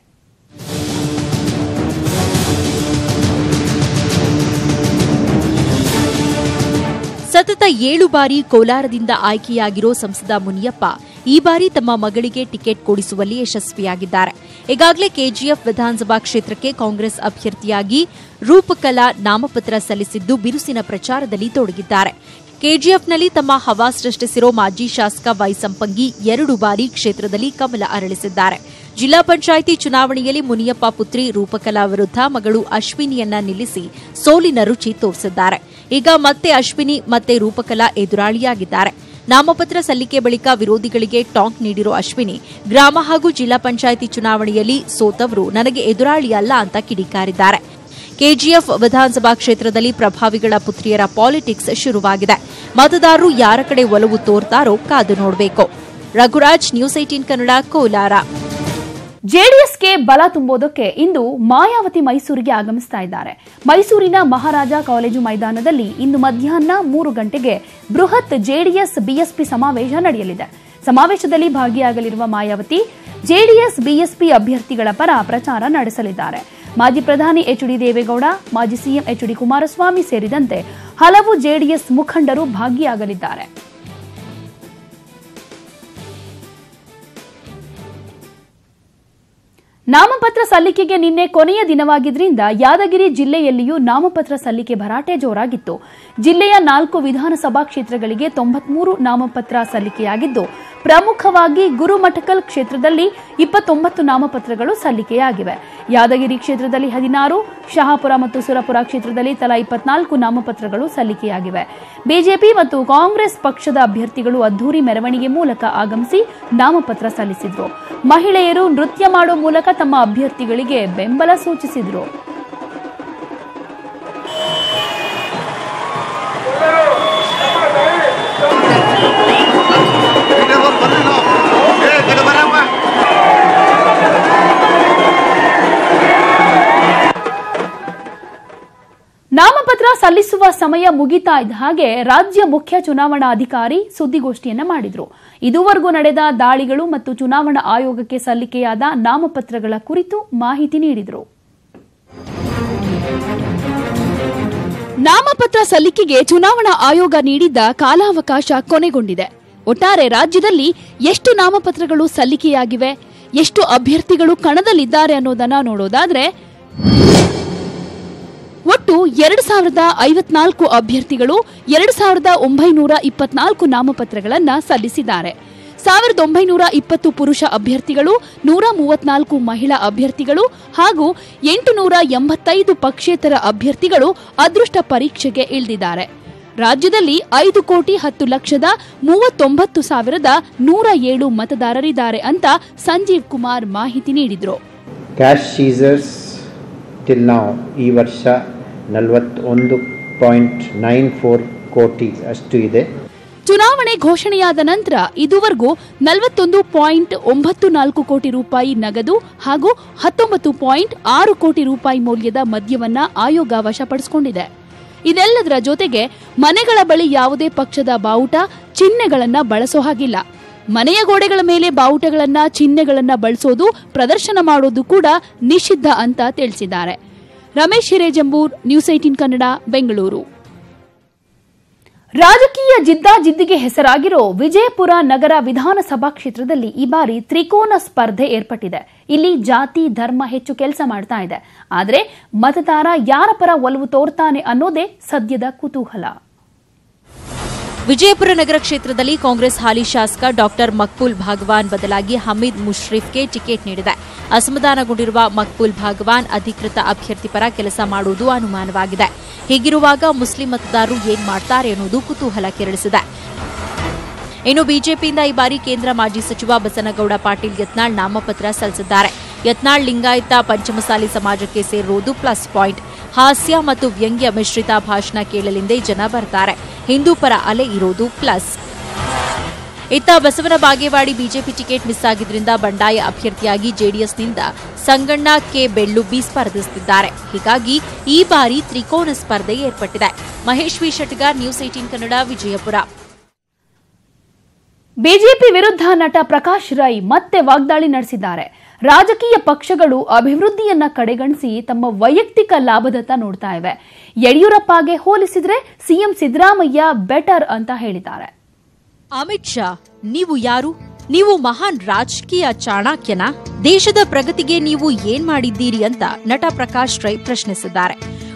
ಸತತ 7 ಬಾರಿ ಕೋಲಾರದಿಂದ ಆಯ್ಕೆಯಾಗಿರೋ ಸಂಸದ ಮುನಿಯಪ್ಪ ಈ ಬಾರಿ ತಮ್ಮ ಮಗಳಿಗೆ ಟಿಕೆಟ್ ಕೊಡಿಸುವಲ್ಲಿ ಯಶಸ್ವಿಯಾಗಿದ್ದಾರೆ. ಈಗಾಗಲೇ ಕೆಜಿಎಫ್ ವಿಧಾನಸಭಾ ಕ್ಷೇತ್ರಕ್ಕೆ ಕಾಂಗ್ರೆಸ್ ಅಭ್ಯರ್ಥಿಯಾಗಿ ರೂಪಕಲಾ ನಾಮಪತ್ರ ಸಲ್ಲಿಸಿದ್ದು ಬಿರುಸಿನ ಪ್ರಚಾರದಲ್ಲಿ ತೊಡಗಿದ್ದಾರೆ. ಕೆಜಿಎಫ್ನಲ್ಲಿ ತಮ್ಮ ಹವಾ ಸೃಷ್ಟಿಸಿರೋ ಮಾಜಿ ಶಾಸಕ ವೈ ಸಂಪಂಗಿ 2 ಬಾರಿ ಕ್ಷೇತ್ರದಲ್ಲಿ ಕಮಲ ಅರಳಿಸಿದ್ದಾರೆ. ಜಿಲ್ಲಾ ಪಂಚಾಯಿತಿ ಚುನಾವಣೆಯಲ್ಲಿ ಮುನಿಯಪ್ಪ ಪುತ್ರಿ ರೂಪಕಲಾ ವಿರುದ್ಧ ಮಗಳು ಅಶ್ವಿನಿಯನ್ನ ನಿಲ್ಲಿಸಿ ಸೋಲಿನ ರುಚಿ ತೋರಿಸಿದ್ದಾರೆ. ಈಗ ಮತ್ತೆ ಅಶ್ವಿನಿ ಮತ್ತೆ ರೂಪಕಲಾ ಎದುರಾಳಿಯಾಗಿದ್ದಾರೆ. ನಾಮಪತ್ರ ಸಲ್ಲಿಕೆ ಬಳಿಕ ವಿರೋಧಿಗಳಿಗೆ ಟಾಂಗ್ ನೀಡಿರೋ ಅಶ್ವಿನಿ ಗ್ರಾಮ ಹಾಗೂ ಜಿಲ್ಲಾ ಪಂಚಾಯಿತಿ ಚುನಾವಣೆಯಲ್ಲಿ ಸೋತವರು ನನಗೆ ಎದುರಾಳಿಯಲ್ಲ ಅಂತ ಕಿಡಿಕಾರಿದ್ದಾರೆ. ಕೆಜಿಎಫ್ ವಿಧಾನಸಭಾ ಕ್ಷೇತ್ರದಲ್ಲಿ ಪ್ರಭಾವಿಗಳ ಪುತ್ರಿಯರ ಪಾಲಿಟಿಕ್ಸ್ ಶುರುವಾಗಿದೆ. ಮತದಾರರು ಯಾರ ಕಡೆ ಒಲವು ತೋರ್ತಾರೋ ಕಾದು ನೋಡಬೇಕು. ರಘುರಾಜ್, ನ್ಯೂಸ್ 18 ಕನ್ನಡ, ಕೋಲಾರ. ಜೆಡಿಎಸ್ಗೆ ಬಲ ತುಂಬೋದಕ್ಕೆ ಇಂದು ಮಾಯಾವತಿ ಮೈಸೂರಿಗೆ ಆಗಮಿಸ್ತಾ ಇದ್ದಾರೆ. ಮೈಸೂರಿನ ಮಹಾರಾಜ ಕಾಲೇಜು ಮೈದಾನದಲ್ಲಿ ಇಂದು ಮಧ್ಯಾಹ್ನ 3 ಗಂಟೆಗೆ ಬೃಹತ್ ಜೆಡಿಎಸ್ ಬಿಎಸ್ಪಿ ಸಮಾವೇಶ ನಡೆಯಲಿದೆ. ಸಮಾವೇಶದಲ್ಲಿ ಭಾಗಿಯಾಗಲಿರುವ ಮಾಯಾವತಿ ಜೆಡಿಎಸ್ ಬಿಎಸ್ಪಿ ಅಭ್ಯರ್ಥಿಗಳ ಪರ ಪ್ರಚಾರ ನಡೆಸಲಿದ್ದಾರೆ. ಮಾಜಿ ಪ್ರಧಾನಿ ಎಚ್ಡಿ ದೇವೇಗೌಡ, ಮಾಜಿ ಸಿಎಂ ಎಚ್ಡಿ ಕುಮಾರಸ್ವಾಮಿ ಸೇರಿದಂತೆ ಹಲವು ಜೆಡಿಎಸ್ ಮುಖಂಡರು ಭಾಗಿಯಾಗಲಿದ್ದಾರೆ. ನಾಮಪತ್ರ ಸಲ್ಲಿಕೆಗೆ ನಿನ್ನೆ ಕೊನೆಯ ದಿನವಾಗಿದ್ದರಿಂದ ಯಾದಗಿರಿ ಜಿಲ್ಲೆಯಲ್ಲಿಯೂ ನಾಮಪತ್ರ ಸಲ್ಲಿಕೆ ಭರಾಟೆ ಜೋರಾಗಿತ್ತು. ಜಿಲ್ಲೆಯ 4 ವಿಧಾನಸಭಾ ಕ್ಷೇತ್ರಗಳಿಗೆ 93 ನಾಮಪತ್ರ ಸಲ್ಲಿಕೆಯಾಗಿದ್ದು, ಪ್ರಮುಖವಾಗಿ ಗುರುಮಠಕಲ್ ಕ್ಷೇತ್ರದಲ್ಲಿ 29 ನಾಮಪತ್ರಗಳು ಸಲ್ಲಿಕೆಯಾಗಿವೆ. ಯಾದಗಿರಿ ಕ್ಷೇತ್ರದಲ್ಲಿ 16, ಶಹಾಪುರ ಮತ್ತು ಸುರಪುರ ಕ್ಷೇತ್ರದಲ್ಲಿ ತಲಾ 24 ನಾಮಪತ್ರಗಳು ಸಲ್ಲಿಕೆಯಾಗಿವೆ. ಬಿಜೆಪಿ ಮತ್ತು ಕಾಂಗ್ರೆಸ್ ಪಕ್ಷದ ಅಭ್ಯರ್ಥಿಗಳು ಅದ್ದೂರಿ ಮೆರವಣಿಗೆ ಮೂಲಕ ಆಗಮಿಸಿ ನಾಮಪತ್ರ ಸಲ್ಲಿಸಿದರು. ಮಹಿಳೆಯರು ನೃತ್ಯ ಮಾಡುವ ಮೂಲಕ ತಮ್ಮ ಅಭ್ಯರ್ಥಿಗಳಿಗೆ ಬೆಂಬಲ ಸೂಚಿಸಿದರು. ನಾಮಪತ್ರ ಸಲ್ಲಿಸುವ ಸಮಯ ಮುಗಿತಾ ಇದ್ದ ಹಾಗೆ ರಾಜ್ಯ ಮುಖ್ಯ ಚುನಾವಣಾ ಅಧಿಕಾರಿ ಸುದ್ದಿಗೋಷ್ಠಿಯನ್ನ ಮಾಡಿದ್ರು. ಇದುವರೆಗೂ ನಡೆದ ದಾಳಿಗಳು ಮತ್ತು ಚುನಾವಣಾ ಆಯೋಗಕ್ಕೆ ಸಲ್ಲಿಕೆಯಾದ ನಾಮಪತ್ರಗಳ ಕುರಿತು ಮಾಹಿತಿ ನೀಡಿದರು. ನಾಮಪತ್ರ ಸಲ್ಲಿಕೆಗೆ ಚುನಾವಣಾ ಆಯೋಗ ನೀಡಿದ್ದ ಕಾಲಾವಕಾಶ ಕೊನೆಗೊಂಡಿದೆ. ಒಟ್ಟಾರೆ ರಾಜ್ಯದಲ್ಲಿ ಎಷ್ಟು ನಾಮಪತ್ರಗಳು ಸಲ್ಲಿಕೆಯಾಗಿವೆ, ಎಷ್ಟು ಅಭ್ಯರ್ಥಿಗಳು ಕಣದಲ್ಲಿದ್ದಾರೆ ಅನ್ನೋದನ್ನ ನೋಡೋದಾದ್ರೆ ಒಟ್ಟು 2054 ಅಭ್ಯರ್ಥಿಗಳು 2924 ನಾಮಪತ್ರಗಳನ್ನು ಸಲ್ಲಿಸಿದ್ದಾರೆ. 1920 ಪುರುಷ ಅಭ್ಯರ್ಥಿಗಳು, 134 ಮಹಿಳಾ ಅಭ್ಯರ್ಥಿಗಳು ಹಾಗೂ 885 ಪಕ್ಷೇತರ ಅಭ್ಯರ್ಥಿಗಳು ಅದೃಷ್ಟ ಪರೀಕ್ಷೆಗೆ ಇಳಿದಿದ್ದಾರೆ. ರಾಜ್ಯದಲ್ಲಿ 5,10,39,107 ಮತದಾರರಿದ್ದಾರೆ ಅಂತ ಸಂಜೀವ್ ಕುಮಾರ್ ಮಾಹಿತಿ ನೀಡಿದರು. ಕ್ಯಾಶ್ ಸೀಸರ್ಸ್ ಟಿಲ್ ನೌ ಈ ವರ್ಷ 41.94 ಕೋಟಿ ಅಷ್ಟು ಇದೆ. ಚುನಾವಣೆ ಘೋಷಣೆಯಾದ ನಂತರ ಇದುವರೆಗೂ 41.94 ಕೋಟಿ ರೂಪಾಯಿ ನಗದು ಹಾಗೂ 19.6 ಕೋಟಿ ರೂಪಾಯಿ ಮೌಲ್ಯದ ಮದ್ಯವನ್ನ ಆಯೋಗ ವಶಪಡಿಸಿಕೊಂಡಿದೆ. ಇದೆಲ್ಲದರ ಜೊತೆಗೆ ಮನೆಗಳ ಬಳಿ ಯಾವುದೇ ಪಕ್ಷದ ಬಾವುಟ, ಚಿಹ್ನೆಗಳನ್ನ ಬಳಸೋ ಹಾಗಿಲ್ಲ. ಮನೆಯ ಗೋಡೆಗಳ ಮೇಲೆ ಬಾವುಟಗಳನ್ನ, ಚಿಹ್ನೆಗಳನ್ನ ಬಳಸೋದು, ಪ್ರದರ್ಶನ ಮಾಡೋದು ಕೂಡ ನಿಷಿದ್ಧ ಅಂತ ತಿಳಿಸಿದ್ದಾರೆ. ರಮೇಶ್ ಹಿರೇಜಂಬೂರ್, ನ್ಯೂಸ್ 18 ಕನ್ನಡ, ಬೆಂಗಳೂರು. ರಾಜಕೀಯ ಜಿದ್ದಾಜಿದ್ದಿಗೆ ಹೆಸರಾಗಿರೋ ವಿಜಯಪುರ ನಗರ ವಿಧಾನಸಭಾ ಕ್ಷೇತ್ರದಲ್ಲಿ ಈ ಬಾರಿ ತ್ರಿಕೋನ ಸ್ಪರ್ಧೆ ಏರ್ಪಟ್ಟಿದೆ. ಇಲ್ಲಿ ಜಾತಿ, ಧರ್ಮ ಹೆಚ್ಚು ಕೆಲಸ ಮಾಡ್ತಾ ಇದೆ. ಆದರೆ ಮತದಾರ ಯಾರ ಪರ ಒಲವು ತೋರ್ತಾನೆ ಅನ್ನೋದೇ ಸದ್ಯದ ಕುತೂಹಲ. ವಿಜಯಪುರ ನಗರ ಕ್ಷೇತ್ರದಲ್ಲಿ ಕಾಂಗ್ರೆಸ್ ಹಾಲಿ ಶಾಸಕ ಡಾಕ್ಟರ್ ಮಕ್ಬೂಲ್ ಭಾಗವಾನ್ ಬದಲಾಗಿ ಹಮೀದ್ ಮುಷ್ರಿಫ್ಗೆ ಟಿಕೆಟ್ ನೀಡಿದೆ. ಅಸಮಾಧಾನಗೊಂಡಿರುವ ಮಕ್ಬೂಲ್ ಭಾಗವಾನ್ ಅಧಿಕೃತ ಅಭ್ಯರ್ಥಿ ಪರ ಕೆಲಸ ಮಾಡುವುದು ಅನುಮಾನವಾಗಿದೆ. ಹೀಗಿರುವಾಗ ಮುಸ್ಲಿಂ ಮತದಾರರು ಏನ್ ಮಾಡ್ತಾರೆ ಅನ್ನೋದು ಕುತೂಹಲ ಕೆರಳಿಸಿದೆ. ಇನ್ನು ಬಿಜೆಪಿಯಿಂದ ಈ ಬಾರಿ ಕೇಂದ್ರ ಮಾಜಿ ಸಚಿವ ಬಸನಗೌಡ ಪಾಟೀಲ್ ಯತ್ನಾಳ್ ನಾಮಪತ್ರ ಸಲ್ಲಿಸಿದ್ದಾರೆ. ಯತ್ನಾಳ್ ಲಿಂಗಾಯತ ಪಂಚಮಸಾಲಿ ಸಮಾಜಕ್ಕೆ ಸೇರಿರುವುದು ಪ್ಲಸ್ ಪಾಯಿಂಟ್. ಹಾಸ್ಯ ಮತ್ತು ವ್ಯಂಗ್ಯ ಮಿಶ್ರಿತ ಭಾಷಣ ಕೇಳಲೆಂದೇ ಜನ ಬರ್ತಾರೆ. ಹಿಂದೂ ಪರ ಅಲೆ ಇರೋದು ಪ್ಲಸ್. ಇತ್ತ Basavana Bagewadi BJP ticket miss ಆಗಿದ್ರಿಂದ ಬಂಡಾಯ ಅಭ್ಯರ್ಥಿಯಾಗಿ ಜೆಡಿಎಸ್ನಿಂದ ಸಂಗಣ್ಣ ಕೆ ಬೆಳ್ಳುಬ್ಬಿ ಸ್ಪರ್ಧಿಸುತ್ತಿದ್ದಾರೆ. ಹೀಗಾಗಿ ಈ ಬಾರಿ ತ್ರಿಕೋನ ಸ್ಪರ್ಧೆ ಏರ್ಪಟ್ಟಿದೆ. Mahesh V Shetgar, news 18 Kannada, Vijayapura. BJP ವಿರುದ್ಧ ನಟ ಪ್ರಕಾಶ್ ರೈ ಮತ್ತೆ ವಾಗ್ದಾಳಿ ನಡೆಸಿದ್ದಾರೆ. ರಾಜಕೀಯ ಪಕ್ಷಗಳು ಅಭಿವೃದ್ಧಿಯನ್ನ ಕಡೆಗಣಿಸಿ ತಮ್ಮ ವೈಯಕ್ತಿಕ ಲಾಭದತ್ತ ನೋಡ್ತಾ ಇವೆ. ಯಡಿಯೂರಪ್ಪಗೆ ಹೋಲಿಸಿದ್ರೆ ಸಿಎಂ ಸಿದ್ದರಾಮಯ್ಯ ಬೆಟರ್ ಅಂತ ಹೇಳಿದ್ದಾರೆ. ಅಮಿತ್ ಶಾ, ನೀವು ಯಾರು? ನೀವು ಮಹಾನ್ ರಾಜಕೀಯ ಚಾಣಕ್ಯನ? ದೇಶದ ಪ್ರಗತಿಗೆ ನೀವು ಏನ್ ಮಾಡಿದ್ದೀರಿ ಅಂತ ನಟ ಪ್ರಕಾಶ್ ರೈ ಪ್ರಶ್ನಿಸಿದ್ದಾರೆ.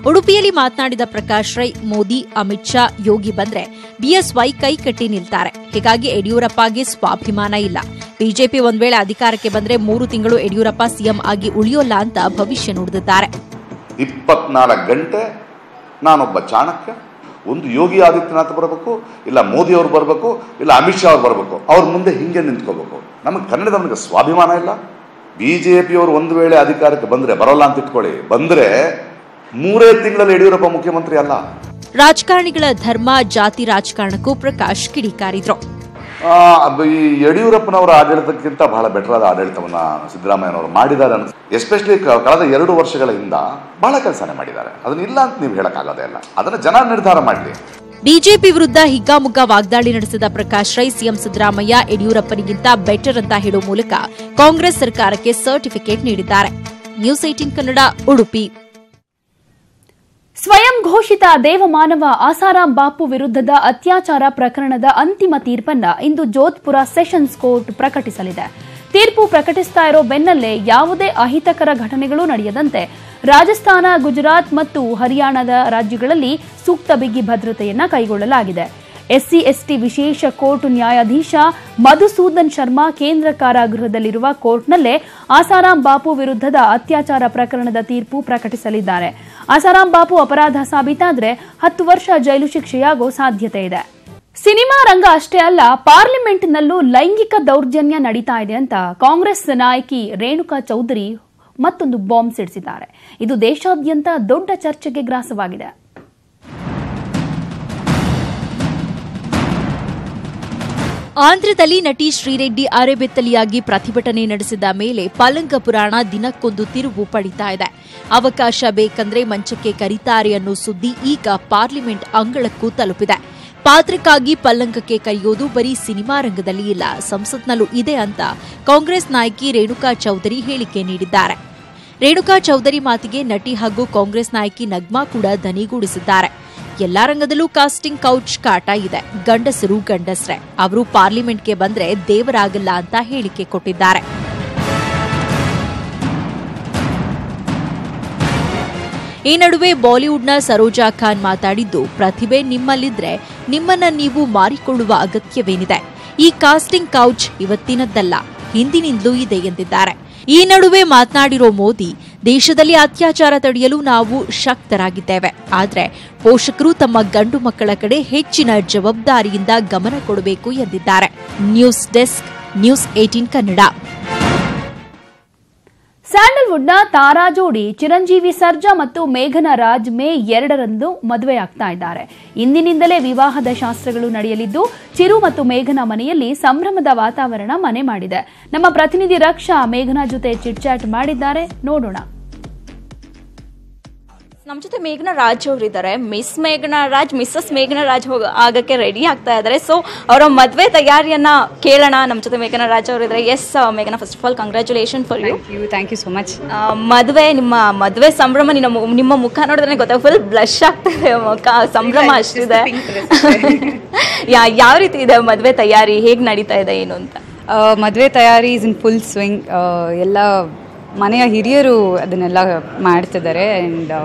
ಉಡುಪಿಯಲ್ಲಿ ಮಾತನಾಡಿದ ಪ್ರಕಾಶ್ ರೈ, ಮೋದಿ, ಅಮಿತ್ ಶಾ, ಯೋಗಿ ಬಂದ್ರೆ ಬಿಎಸ್ವೈ ಕೈ ಕಟ್ಟಿ ನಿಲ್ತಾರೆ. ಹೀಗಾಗಿ ಯಡಿಯೂರಪ್ಪಗೆ ಸ್ವಾಭಿಮಾನ ಇಲ್ಲ. ಬಿಜೆಪಿ ಒಂದ್ ವೇಳೆ ಅಧಿಕಾರಕ್ಕೆ ಬಂದ್ರೆ 3 ತಿಂಗಳು ಯಡಿಯೂರಪ್ಪ ಸಿಎಂ ಆಗಿ ಉಳಿಯೋಲ್ಲ ಅಂತ ಭವಿಷ್ಯ ನುಡಿದಿದ್ದಾರೆ. 24 ಗಂಟೆ ನಾನೊಬ್ಬ ಚಾಣಕ್ಯ, ಒಂದು ಯೋಗಿ ಆದಿತ್ಯನಾಥ್ ಬರಬೇಕು, ಇಲ್ಲ ಮೋದಿ ಅವರು ಬರಬೇಕು, ಇಲ್ಲ ಅಮಿತ್ ಶಾ ಅವ್ರು ಬರಬೇಕು, ಅವ್ರ ಮುಂದೆ ಹಿಂಗೆ ನಿಂತ್ಕೋಬೇಕು. ನಮಗೆ ಕನ್ನಡದವನಿಗೆ ಸ್ವಾಭಿಮಾನ ಇಲ್ಲ. ಬಿಜೆಪಿಯವರು ಒಂದು ವೇಳೆ ಅಧಿಕಾರಕ್ಕೆ ಬಂದ್ರೆ, ಬರೋಲ್ಲ ಅಂತ ಇಟ್ಕೊಳ್ಳಿ, ಬಂದ್ರೆ 3 ತಿಂಗಳಲ್ಲಿ ಯಡಿಯೂರಪ್ಪ ಮುಖ್ಯಮಂತ್ರಿ ಅಲ್ಲ. ರಾಜಕಾರಣಿಗಳ ಧರ್ಮ ಜಾತಿ ರಾಜಕಾರಣಕ್ಕೂ ಪ್ರಕಾಶ್ ಕಿಡಿಕಾರಿದ್ರು. ಈ ಯಡಿಯೂರಪ್ಪನವರ ಆಡಳಿತಕ್ಕಿಂತ ಬಹಳ ಬೆಟರ್ ಆದ ಆಡಳಿತವನ್ನ ಸಿದ್ದರಾಮಯ್ಯನವರು ಮಾಡಿದ್ದಾರೆ. ಎಸ್ಪೆಷಲಿ ಕಳೆದ 2 ವರ್ಷಗಳ ಹಿಂದ ಬಹಳ ಕೆಲಸನೇ ಮಾಡಿದ್ದಾರೆ. ಅದನ್ನ ಇಲ್ಲ ಅಂತ ನೀವು ಹೇಳಕ್ಕಾಗೋದೇ ಇಲ್ಲ. ಅದನ್ನ ಜನ ನಿರ್ಧಾರ ಮಾಡಲಿ. ಬಿಜೆಪಿ ವಿರುದ್ಧ ಹಿಗ್ಗಾಮುಗ್ಗಾ ವಾಗ್ದಾಳಿ ನಡೆಸಿದ ಪ್ರಕಾಶ್ ರೈ, ಸಿಎಂ ಸಿದ್ದರಾಮಯ್ಯ ಯಡಿಯೂರಪ್ಪನಿಗಿಂತ ಬೆಟರ್ ಅಂತ ಹೇಳುವ ಮೂಲಕ ಕಾಂಗ್ರೆಸ್ ಸರ್ಕಾರಕ್ಕೆ ಸರ್ಟಿಫಿಕೇಟ್ ನೀಡಿದ್ದಾರೆ. ನ್ಯೂಸ್ 18 ಕನ್ನಡ, ಉಡುಪಿ. ಸ್ವಯಂ ಘೋಷಿತ ದೇವಮಾನವ ಆಸಾರಾಂ ಬಾಪು ವಿರುದ್ಧದ ಅತ್ಯಾಚಾರ ಪ್ರಕರಣದ ಅಂತಿಮ ತೀರ್ಪನ್ನ ಇಂದು ಜೋಧ್ಪುರ ಸೆಷನ್ಸ್ ಕೋರ್ಟ್ ಪ್ರಕಟಿಸಲಿದೆ. ತೀರ್ಪು ಪ್ರಕಟಿಸ್ತಾ ಇರೋ ಬೆನ್ನಲ್ಲೇ ಯಾವುದೇ ಅಹಿತಕರ ಘಟನೆಗಳು ನಡೆಯದಂತೆ ರಾಜಸ್ಥಾನ, ಗುಜರಾತ್ ಮತ್ತು ಹರಿಯಾಣದ ರಾಜ್ಯಗಳಲ್ಲಿ ಸೂಕ್ತ ಬಿಗಿ ಭದ್ರತೆಯನ್ನ ಕೈಗೊಳ್ಳಲಾಗಿದೆ. SC/ST ವಿಶೇಷ ಕೋರ್ಟ್ ನ್ಯಾಯಾಧೀಶ ಮಧುಸೂದನ್ ಶರ್ಮಾ ಕೇಂದ್ರ ಕಾರಾಗೃಹದಲ್ಲಿರುವ ಕೋರ್ಟ್ನಲ್ಲೇ ಆಸಾರಾಂ ಬಾಪು ವಿರುದ್ಧದ ಅತ್ಯಾಚಾರ ಪ್ರಕರಣದ ತೀರ್ಪು ಪ್ರಕಟಿಸಲಿದ್ದಾರೆ. ಆಸಾರಾಂ ಬಾಪು ಅಪರಾಧ ಸಾಬೀತಾದರೆ 10 ವರ್ಷ ಜೈಲು ಶಿಕ್ಷೆಯಾಗೋ ಸಾಧ್ಯತೆ ಇದೆ. ಸಿನಿಮಾ ರಂಗ ಅಷ್ಟೇ ಅಲ್ಲ, ಪಾರ್ಲಿಮೆಂಟ್ನಲ್ಲೂ ಲೈಂಗಿಕ ದೌರ್ಜನ್ಯ ನಡೀತಾ ಇದೆ ಅಂತ ಕಾಂಗ್ರೆಸ್ ನಾಯಕಿ ರೇಣುಕಾ ಚೌಧರಿ ಮತ್ತೊಂದು ಬಾಂಬ್ ಸಿಡಿಸಿದ್ದಾರೆ. ಇದು ದೇಶಾದ್ಯಂತ ದೊಡ್ಡ ಚರ್ಚೆಗೆ ಗ್ರಾಸವಾಗಿದೆ. ಆಂಧ್ರದಲ್ಲಿ ನಟಿ ಶ್ರೀರೆಡ್ಡಿ ಅರೆಬೆತ್ತಲಿಯಾಗಿ ಪ್ರತಿಭಟನೆ ನಡೆಸಿದ ಮೇಲೆ ಪಲ್ಲಂಕ ಪುರಾಣ ದಿನಕ್ಕೊಂದು ತಿರುವು ಪಡಿತಾ ಇದೆ. ಅವಕಾಶ ಬೇಕಂದ್ರೆ ಮಂಚಕ್ಕೆ ಕರೀತಾರೆ ಅನ್ನೋ ಸುದ್ದಿ ಈಗ ಪಾರ್ಲಿಮೆಂಟ್ ಅಂಗಳಕ್ಕೂ ತಲುಪಿದೆ. ಪಾತ್ರಕ್ಕಾಗಿ ಪಲ್ಲಂಕಕ್ಕೆ ಕರೆಯೋದು ಬರೀ ಸಿನಿಮಾ ರಂಗದಲ್ಲಿ ಇಲ್ಲ, ಸಂಸತ್ನಲ್ಲೂ ಇದೆ ಅಂತ ಕಾಂಗ್ರೆಸ್ ನಾಯಕಿ ರೇಣುಕಾ ಚೌಧರಿ ಹೇಳಿಕೆ ನೀಡಿದ್ದಾರೆ. ರೇಣುಕಾ ಚೌಧರಿ ಮಾತಿಗೆ ನಟಿ ಹಾಗೂ ಕಾಂಗ್ರೆಸ್ ನಾಯಕಿ ನಗ್ಮಾ ಕೂಡ ದನಿಗೂಡಿಸಿದ್ದಾರೆ. ಎಲ್ಲಾ ರಂಗದಲ್ಲೂ ಕಾಸ್ಟಿಂಗ್ ಕೌಚ್ ಕಾಟ ಇದೆ. ಗಂಡಸರು ಗಂಡಸ್ರೆ, ಅವರು ಪಾರ್ಲಿಮೆಂಟ್ಗೆ ಬಂದ್ರೆ ದೇವರಾಗಲ್ಲ ಅಂತ ಹೇಳಿಕೆ ಕೊಟ್ಟಿದ್ದಾರೆ. ಈ ನಡುವೆ ಬಾಲಿವುಡ್ನ ಸರೋಜಾ ಖಾನ್ ಮಾತಾಡಿದ್ದು, ಪ್ರತಿಭೆ ನಿಮ್ಮಲ್ಲಿದ್ರೆ ನಿಮ್ಮನ್ನ ನೀವು ಮಾರಿಕೊಳ್ಳುವ ಅಗತ್ಯವೇನಿದೆ. ಈ ಕಾಸ್ಟಿಂಗ್ ಕೌಚ್ ಇವತ್ತಿನದ್ದಲ್ಲ, ಹಿಂದಿನಿಂದಲೂ ಇದೆ ಎಂದಿದ್ದಾರೆ. ಈ ನಡುವೆ ಮಾತನಾಡಿರೋ ಮೋದಿ, ದೇಶದಲ್ಲಿ ಅತ್ಯಾಚಾರ ತಡೆಯಲು ನಾವು ಶಕ್ತರಾಗಿದ್ದೇವೆ. ಆದರೆ ಪೋಷಕರು ತಮ್ಮ ಗಂಡು ಮಕ್ಕಳ ಕಡೆ ಹೆಚ್ಚಿನ ಜವಾಬ್ದಾರಿಯಿಂದ ಗಮನ ಕೊಡಬೇಕು ಎಂದಿದ್ದಾರೆ. News desk, news 18 Kannada. ಸ್ಯಾಂಡಲ್ವುಡ್ನ ತಾರಾ ಜೋಡಿ ಚಿರಂಜೀವಿ ಸರ್ಜಾ ಮತ್ತು ಮೇಘನಾ ರಾಜ್ ಮೇ 2ರಂದು ಮದುವೆಯಾಗ್ತಾ ಇದ್ದಾರೆ. ಇಂದಿನಿಂದಲೇ ವಿವಾಹದ ಶಾಸ್ತ್ರಗಳು ನಡೆಯಲಿದ್ದು, ಚಿರು ಮತ್ತು ಮೇಘನಾ ಮನೆಯಲ್ಲಿ ಸಂಭ್ರಮದ ವಾತಾವರಣ ಮನೆ ಮಾಡಿದೆ. ನಮ್ಮ ಪ್ರತಿನಿಧಿ ರಕ್ಷಾ ಮೇಘನಾ ಜೊತೆ ಚಿಟ್ ಚಾಟ್ ಮಾಡಿದ್ದಾರೆ, ನೋಡೋಣ. ನಮ್ಮ ಜೊತೆ ಮೇಘನಾ ರಾಜ್ ಅವರಿದ್ದಾರೆ. ಮಿಸ್ಸಸ್ ಮೇಘನಾ ರಾಜ್ ಆಗಕ್ಕೆ ರೆಡಿ ಆಗ್ತಾ ಇದ್ದಾರೆ. ಸೊ ಅವರ ಮದುವೆ ತಯಾರಿಯನ್ನ ಕೇಳೋಣ. ನಮ್ಮ ಜೊತೆ ಮೇಘನಾ ರಾಜ್ ಅವರಿದ್ದಾರೆ. ಎಸ್ ಮೇಘನಾ, first of all congratulation for you. Thank you so much. ನಿಮ್ಮ ಮದುವೆ ಸಂಭ್ರಮ ನಿಮ್ಮ ಮುಖ ನೋಡಿದ್ರೆ ಗೊತ್ತಾಗ, ಫುಲ್ ಬ್ಲಶ್ ಆಗ್ತಿದೆ, ಮುಖ ಸಂಭ್ರಮ ಅಷ್ಟಿದೆ. ಯಾವ ರೀತಿ ಇದೆ ಮದುವೆ ತಯಾರಿ, ಹೇಗೆ ನಡೀತಾ ಇದೆ ಏನು ಅಂತ? ಮದುವೆ ತಯಾರಿ ಇಸ್ ಇನ್ ಫುಲ್ ಸ್ವಿಂಗ್. ಎಲ್ಲ ಮನೆಯ ಹಿರಿಯರು ಅದನ್ನೆಲ್ಲ ಮಾಡ್ತಿದ್ದಾರೆ. ಆ್ಯಂಡ್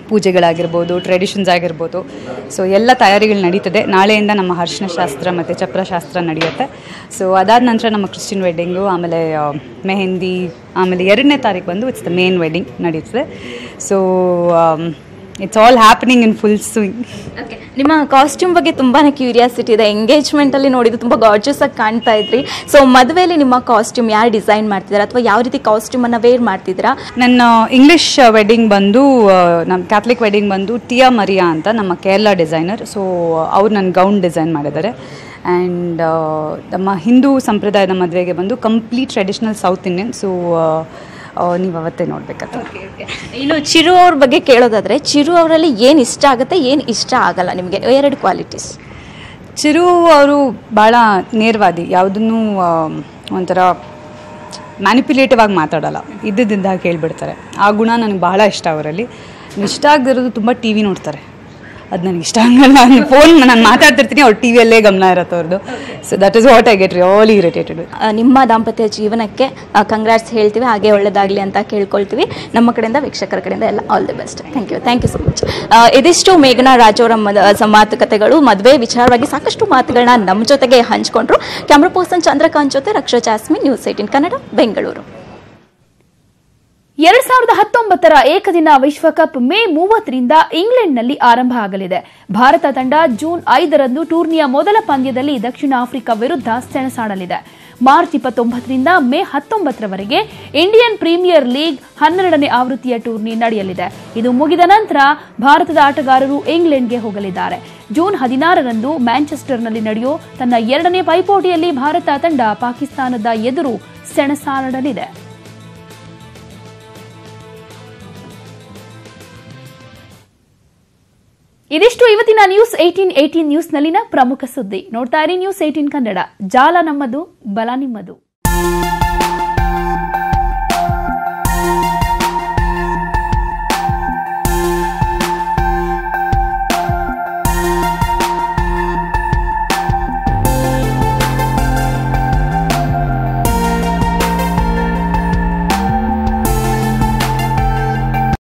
ಪೂಜೆಗಳಾಗಿರ್ಬೋದು, ಟ್ರೆಡಿಷನ್ಸ್ ಆಗಿರ್ಬೋದು, ಸೊ ಎಲ್ಲ ತಯಾರಿಗಳು ನಡೀತದೆ. ನಾಳೆಯಿಂದ ನಮ್ಮ ಅರಿಶಿನ ಶಾಸ್ತ್ರ ಮತ್ತು ಚಪ್ರ ಶಾಸ್ತ್ರ ನಡೆಯುತ್ತೆ. ಸೊ ಅದಾದ ನಂತರ ನಮ್ಮ ಕ್ರಿಶ್ಚಿಯನ್ ವೆಡ್ಡಿಂಗು, ಆಮೇಲೆ ಮೆಹಂದಿ, ಆಮೇಲೆ 2ನೇ ತಾರೀಕು ಬಂದು ಇಟ್ಸ್ ದ ಮೇನ್ ವೆಡ್ಡಿಂಗ್ ನಡೀತದೆ. So it's all happening in full swing. Okay, ನಿಮ್ಮ ಕಾಸ್ಟ್ಯೂಮ್ ಬಗ್ಗೆ ತುಂಬಾ ಕ್ಯೂರಿಯಾಸಿಟಿ ಇದೆ. ಎಂಗೇಜ್ಮೆಂಟಲ್ಲಿ ನೋಡಿದ್ದು ತುಂಬ ಗಾರ್ಜಿಯಸ್ ಆಗಿ ಕಾಣ್ತಾ ಇದ್ರಿ. ಸೊ ಮದುವೆಯಲ್ಲಿ ನಿಮ್ಮ ಕಾಸ್ಟ್ಯೂಮ್ ಯಾರು ಡಿಸೈನ್ ಮಾಡ್ತಿದ್ದೀರಾ, ಅಥವಾ ಯಾವ ರೀತಿ ಕಾಸ್ಟ್ಯೂಮನ್ನು ವೇರ್ ಮಾಡ್ತಿದ್ದೀರಾ? ನನ್ನ ಇಂಗ್ಲೀಷ್ ವೆಡ್ಡಿಂಗ್ ಬಂದು, ನಮ್ಮ ಕ್ಯಾಥಲಿಕ್ ವೆಡ್ಡಿಂಗ್ ಬಂದು ಟಿಯಾ ಮರಿಯಾ ಅಂತ ನಮ್ಮ ಕೇರಳ ಡಿಸೈನರ್. ಸೊ ಅವ್ರು ನನ್ನ ಗೌನ್ ಡಿಸೈನ್ ಮಾಡಿದ್ದಾರೆ. ಆ್ಯಂಡ್ ನಮ್ಮ ಹಿಂದೂ ಸಂಪ್ರದಾಯದ ಮದುವೆಗೆ ಬಂದು complete traditional south Indian. So ನೀವು ಅವತ್ತೇ ನೋಡ್ಬೇಕಂತ. ಇನ್ನು ಚಿರು ಅವ್ರ ಬಗ್ಗೆ ಕೇಳೋದಾದರೆ, ಚಿರು ಅವರಲ್ಲಿ ಏನು ಇಷ್ಟ ಆಗುತ್ತೆ, ಏನು ಇಷ್ಟ ಆಗಲ್ಲ ನಿಮಗೆ? 2 ಕ್ವಾಲಿಟೀಸ್. ಚಿರು ಅವರು ಭಾಳ ನೇರವಾದಿ, ಯಾವುದನ್ನು ಒಂಥರ ಮ್ಯಾನಿಪ್ಯುಲೇಟಿವ್ ಆಗಿ ಮಾತಾಡೋಲ್ಲ, ಇದ್ದಿದ್ದಾಗ ಹೇಳ್ಬಿಡ್ತಾರೆ. ಆ ಗುಣ ನನಗೆ ಭಾಳ ಇಷ್ಟ ಅವರಲ್ಲಿ. ಇಷ್ಟ ಆಗದಿರೋದು ತುಂಬ TV ನೋಡ್ತಾರೆ, ಅದು ನನಗೆ ಇಷ್ಟ ಆಗಲ್ಲ. ನಾನು ಮಾತಾಡ್ತಿರ್ತೀನಿ, ಅವ್ರು ಟಿವಿಯಲ್ಲೇ ಗಮನ ಇರುತ್ತೆ ಅವ್ರದ್ದು. So that is what I get really irritated. ನಿಮ್ಮ ದಾಂಪತ್ಯ ಜೀವನಕ್ಕೆ ಕಂಗ್ರಾಟ್ಸ್ ಹೇಳ್ತೀವಿ, ಹಾಗೆ ಒಳ್ಳೆಯದಾಗಲಿ ಅಂತ ಕೇಳ್ಕೊಳ್ತೀವಿ. ನಮ್ಮ ಕಡೆಯಿಂದ, ವೀಕ್ಷಕರ ಕಡೆಯಿಂದ ಎಲ್ಲ all the best. Thank you so much. ಇದಿಷ್ಟು ಮೇಘನಾ ರಾಜ್ ಅವರ ಮಾತುಕತೆಗಳು. ಮದುವೆ ವಿಚಾರವಾಗಿ ಸಾಕಷ್ಟು ಮಾತುಗಳನ್ನ ನಮ್ಮ ಜೊತೆಗೆ ಹಂಚಿಕೊಂಡ್ರು. ಕ್ಯಾಮ್ರಾ ಪರ್ಸನ್ ಚಂದ್ರಕಾಂತ್ ಜೊತೆ ರಕ್ಷಾ ಜಾಸ್ಮಿನ್, ನ್ಯೂಸ್ 18 ಕನ್ನಡ, ಬೆಂಗಳೂರು. 2019 ಏಕದಿನ ವಿಶ್ವಕಪ್ ಮೇ 30ರಿಂದ ಇಂಗ್ಲೆಂಡ್ನಲ್ಲಿ ಆರಂಭ ಆಗಲಿದೆ. ಭಾರತ ತಂಡ ಜೂನ್ 5ರಂದು ಟೂರ್ನಿಯ ಮೊದಲ ಪಂದ್ಯದಲ್ಲಿ ದಕ್ಷಿಣ ಆಫ್ರಿಕಾ ವಿರುದ್ಧ ಸೆಣಸಾಡಲಿದೆ. ಮಾರ್ಚ್ 29ರಿಂದ ಮೇ 19ರವರೆಗೆ ಇಂಡಿಯನ್ ಪ್ರೀಮಿಯರ್ ಲೀಗ್ 12ನೇ ಆವೃತ್ತಿಯ ಟೂರ್ನಿ ನಡೆಯಲಿದೆ. ಇದು ಮುಗಿದ ನಂತರ ಭಾರತದ ಆಟಗಾರರು ಇಂಗ್ಲೆಂಡ್ಗೆ ಹೋಗಲಿದ್ದಾರೆ. ಜೂನ್ 16ರಂದು ಮ್ಯಾಂಚೆಸ್ಟರ್ನಲ್ಲಿ ನಡೆಯೋ ತನ್ನ 2ನೇ ಪೈಪೋಟಿಯಲ್ಲಿ ಭಾರತ ತಂಡ ಪಾಕಿಸ್ತಾನದ ಎದುರು ಸೆಣಸಾಡಲಿದೆ. ಇದಿಷ್ಟು ಇವತ್ತಿನ ನ್ಯೂಸ್ 18 ನ್ಯೂಸ್ನಲ್ಲಿನ ಪ್ರಮುಖ ಸುದ್ದಿ. ನೋಡ್ತಾ ಇರಿ ನ್ಯೂಸ್ 18 ಕನ್ನಡ. ಜಾಲ ನಮ್ಮದು, ಬಲ ನಿಮ್ಮದು.